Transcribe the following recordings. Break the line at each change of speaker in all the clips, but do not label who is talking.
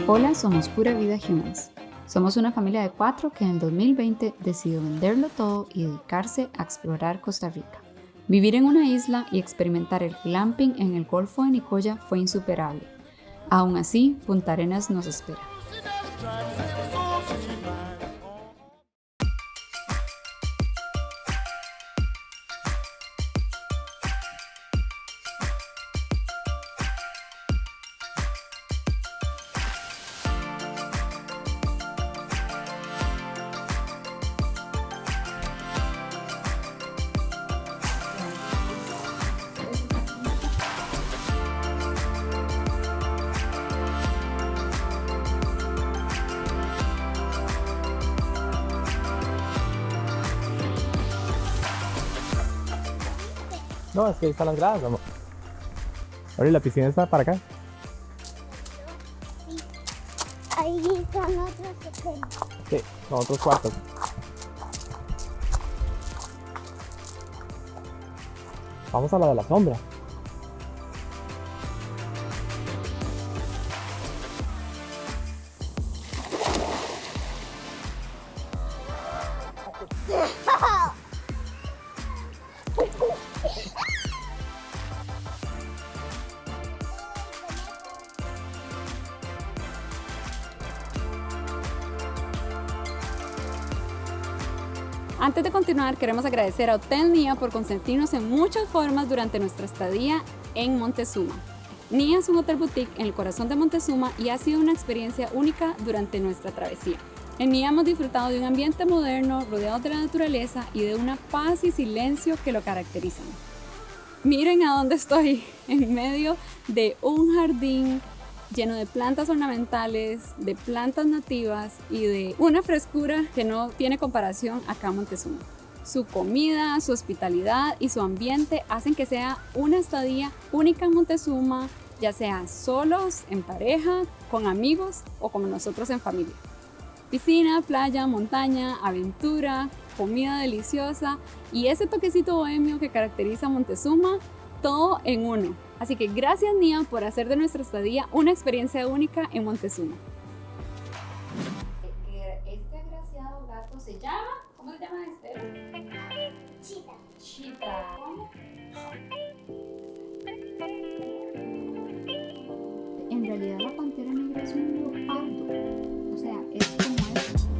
Hola, somos Pura Vida Humans. Somos una familia de 4 que en 2020 decidió venderlo todo y dedicarse a explorar Costa Rica. Vivir en una isla y experimentar el glamping en el Golfo de Nicoya fue insuperable. Aún así, Punta Arenas nos espera.
No, es que ahí están las gradas, amor. Ahora, ¿y la piscina está para acá?
Ahí están otros hoteles.
Sí, son otros cuartos. Vamos a la de la sombra.
Antes de continuar, queremos agradecer a Hotel Nia por consentirnos en muchas formas durante nuestra estadía en Montezuma. Nia es un hotel boutique en el corazón de Montezuma y ha sido una experiencia única durante nuestra travesía. En Nia hemos disfrutado de un ambiente moderno, rodeado de la naturaleza y de una paz y silencio que lo caracterizan. Miren a dónde estoy, en medio de un jardín lleno de plantas ornamentales, de plantas nativas y de una frescura que no tiene comparación acá en Montezuma. Su comida, su hospitalidad y su ambiente hacen que sea una estadía única en Montezuma, ya sea solos, en pareja, con amigos o como nosotros en familia. Piscina, playa, montaña, aventura, comida deliciosa y ese toquecito bohemio que caracteriza a Montezuma, todo en uno. Así que gracias, Nia, por hacer de nuestra estadía una experiencia única en Montezuma. Este agraciado gato se llama, ¿cómo se llama este?
Chita.
Chita. ¿Cómo? En realidad la pantera negra es un leopardo, o sea, es como eso.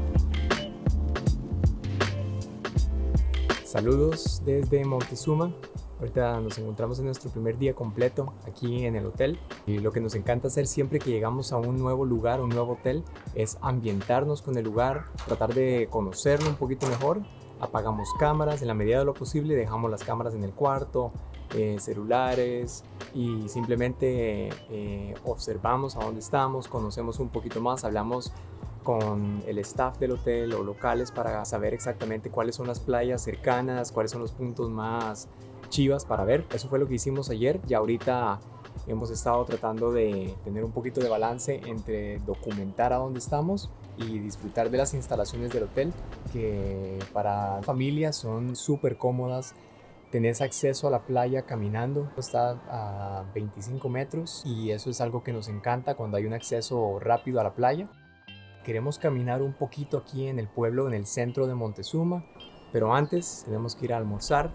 Saludos desde Montezuma. Ahorita nos encontramos en nuestro primer día completo aquí en el hotel y lo que nos encanta hacer siempre que llegamos a un nuevo lugar, un nuevo hotel, es ambientarnos con el lugar, tratar de conocerlo un poquito mejor. Apagamos cámaras, en la medida de lo posible dejamos las cámaras en el cuarto, celulares y simplemente observamos a dónde estamos, conocemos un poquito más, hablamos con el staff del hotel o locales para saber exactamente cuáles son las playas cercanas, cuáles son los puntos más chivas para ver. Eso fue lo que hicimos ayer y ahorita hemos estado tratando de tener un poquito de balance entre documentar a dónde estamos y disfrutar de las instalaciones del hotel, que para familias son súper cómodas. Tenés acceso a la playa caminando, está a 25 metros y eso es algo que nos encanta cuando hay un acceso rápido a la playa. Queremos caminar un poquito aquí en el pueblo, en el centro de Montezuma, pero antes tenemos que ir a almorzar.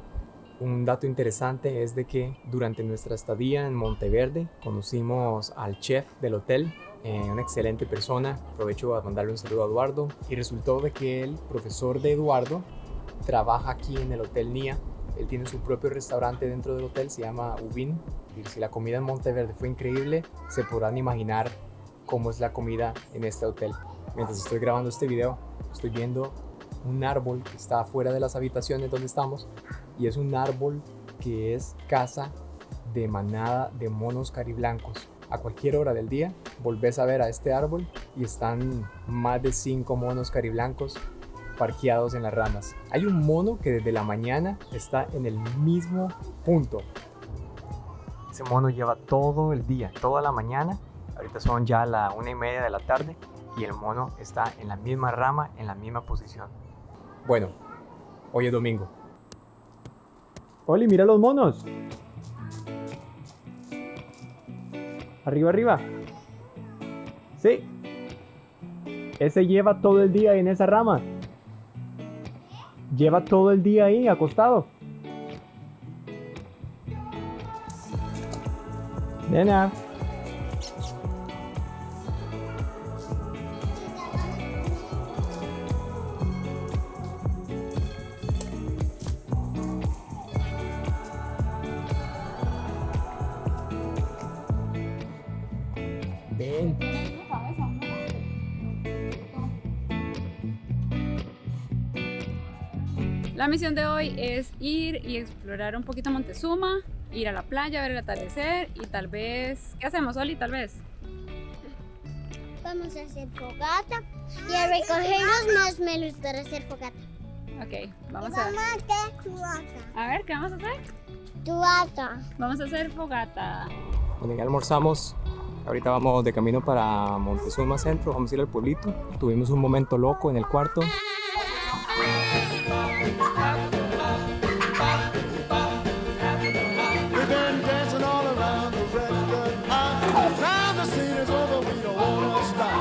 Un dato interesante es de que durante nuestra estadía en Monteverde conocimos al chef del hotel, una excelente persona. Aprovecho a mandarle un saludo a Eduardo y resultó de que el profesor de Eduardo trabaja aquí en el Hotel Nia. Él tiene su propio restaurante dentro del hotel, se llama Ubin. Y si la comida en Monteverde fue increíble, se podrán imaginar cómo es la comida en este hotel. Mientras estoy grabando este video, estoy viendo un árbol que está afuera de las habitaciones donde estamos y es un árbol que es casa de manada de monos cariblancos. A cualquier hora del día volvés a ver a este árbol y están más de 5 monos cariblancos parqueados en las ramas. Hay un mono que desde la mañana está en el mismo punto. Ese mono lleva todo el día, toda la mañana. Ahorita son ya la 1:30 de la tarde y el mono está en la misma rama, en la misma posición. Bueno, hoy es domingo. Oli, mira los monos. Arriba, arriba. Sí. Ese lleva todo el día en esa rama. Lleva todo el día ahí, acostado. Nena. Ven.
La misión de hoy es ir y explorar un poquito Montezuma, ir a la playa, ver el atardecer y tal vez... ¿Qué hacemos, Oli? Tal vez.
Vamos a hacer fogata y a recoger los marshmallows para hacer fogata.
Ok, vamos
Y
a...
vamos a hacer fogata.
A ver, ¿qué vamos a hacer?
Fogata.
Vamos a hacer fogata.
Bueno, ya almorzamos. Ahorita vamos de camino para Montezuma Centro. Vamos a ir al pueblito. Tuvimos un momento loco en el cuarto.
We've been dancing all around the red dirt park. Now the scene is over, we don't wanna stop.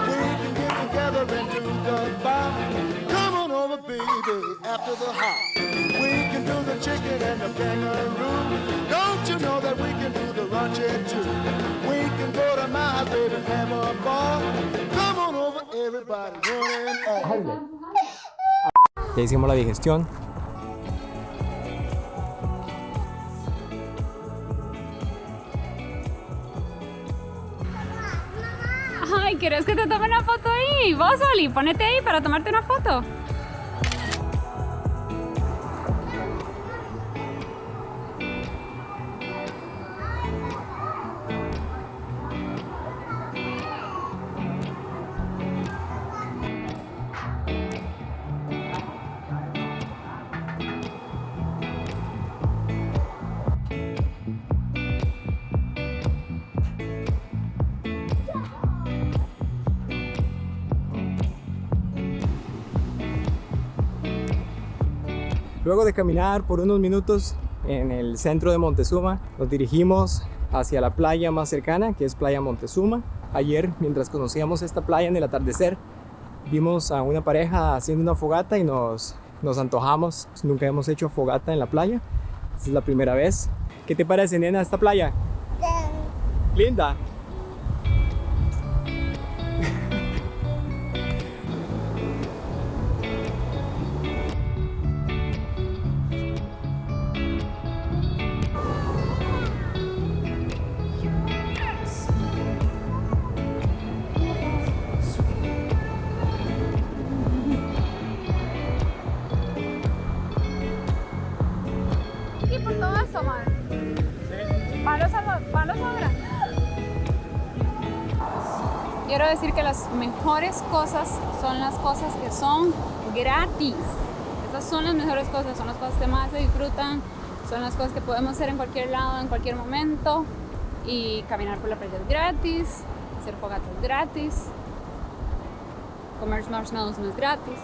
We can get together and do the bar. Come on over, baby, after the hop. We can do the chicken and the kangaroo. Don't you know that we can do the rancher too? We can go to my house, baby, and have a ball. Come on over, everybody, running all.
Ya hicimos la digestión.
Ay, ¿quieres que te tome una foto ahí? Vos, Oli, ponete ahí para tomarte una foto.
Luego de caminar por unos minutos en el centro de Montezuma, nos dirigimos hacia la playa más cercana, que es Playa Montezuma. Ayer, mientras conocíamos esta playa en el atardecer, vimos a una pareja haciendo una fogata y nos antojamos. Nunca hemos hecho fogata en la playa. Esta es la primera vez. ¿Qué te parece, nena, esta playa? Linda.
Aquí por todo esto, man. Palos ahora. Quiero decir que las mejores cosas son las cosas que son gratis. Esas son las mejores cosas, son las cosas que más se disfrutan, son las cosas que podemos hacer en cualquier lado, en cualquier momento. Y caminar por la playa es gratis, hacer fogatas es gratis, comer marshmallows no es gratis.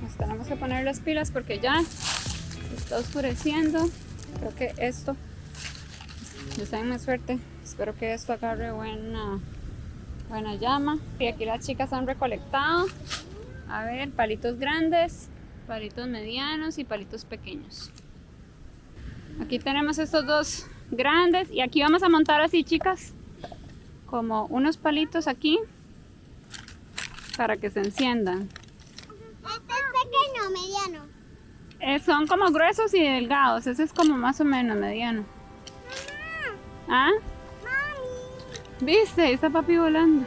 Nos tenemos que poner las pilas porque ya está oscureciendo. Creo que esto, deseenme suerte, espero que esto agarre buena llama. Y aquí las chicas han recolectado, a ver, palitos grandes, palitos medianos y palitos pequeños. Aquí tenemos estos dos grandes y aquí vamos a montar así, chicas, como unos palitos aquí para que se enciendan.
Este es pequeño o mediano.
Son como gruesos y delgados, ese es como más o menos mediano. ¿Ah?
Mami.
¿Viste? Ahí está papi volando.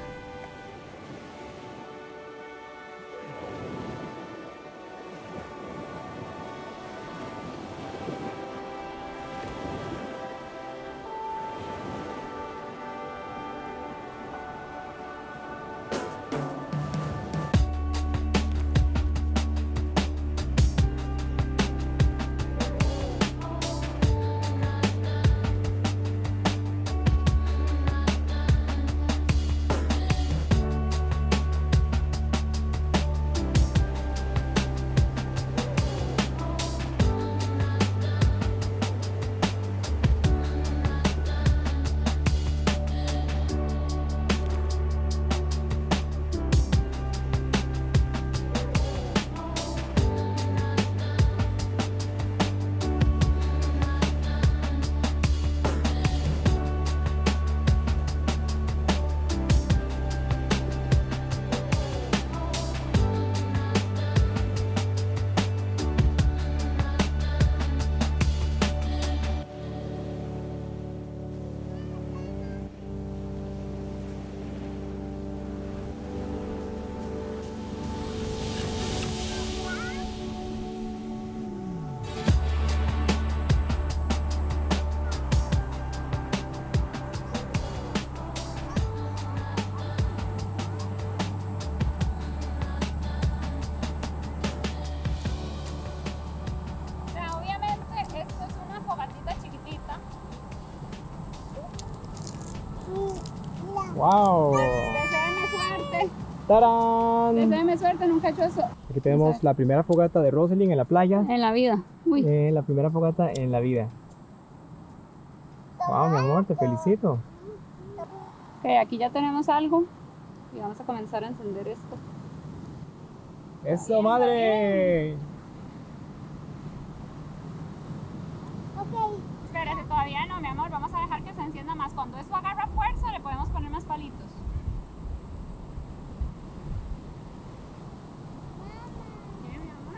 ¡Wow!
Deséeme suerte.
¡Tarán!
Deséeme suerte, nunca he hecho eso.
Aquí tenemos la primera fogata de Rosalind en la playa.
En la vida. Uy.
La primera fogata en la vida. ¡Wow, mi amor! Te felicito.
Ok, aquí ya tenemos algo. Y vamos a comenzar a encender esto.
¡Eso, madre!
Ok.
Espérate, todavía no, mi amor. Vamos a dejar que se encienda más. Cuando esto agarra fuerza, le podemos poner más palitos. ¿Qué, mi amor?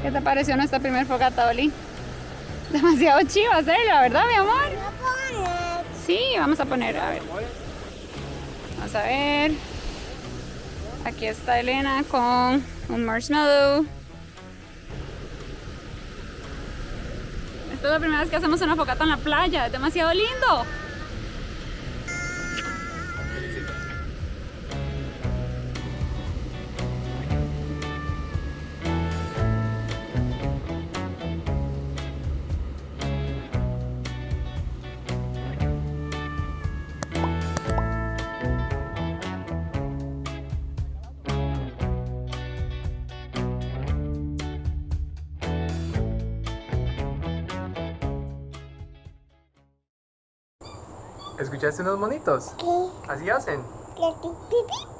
¿Qué te pareció nuestra primer fogata, Oli? Demasiado chiva, la verdad, mi amor. Sí, vamos a poner, a ver. Vamos a ver. Aquí está Elena con un marshmallow. Esta es la primera vez que hacemos una fogata en la playa. Es demasiado lindo.
¿Escuchaste unos monitos?
¿Qué?
Así hacen.
¿Qué? ¿Pipí?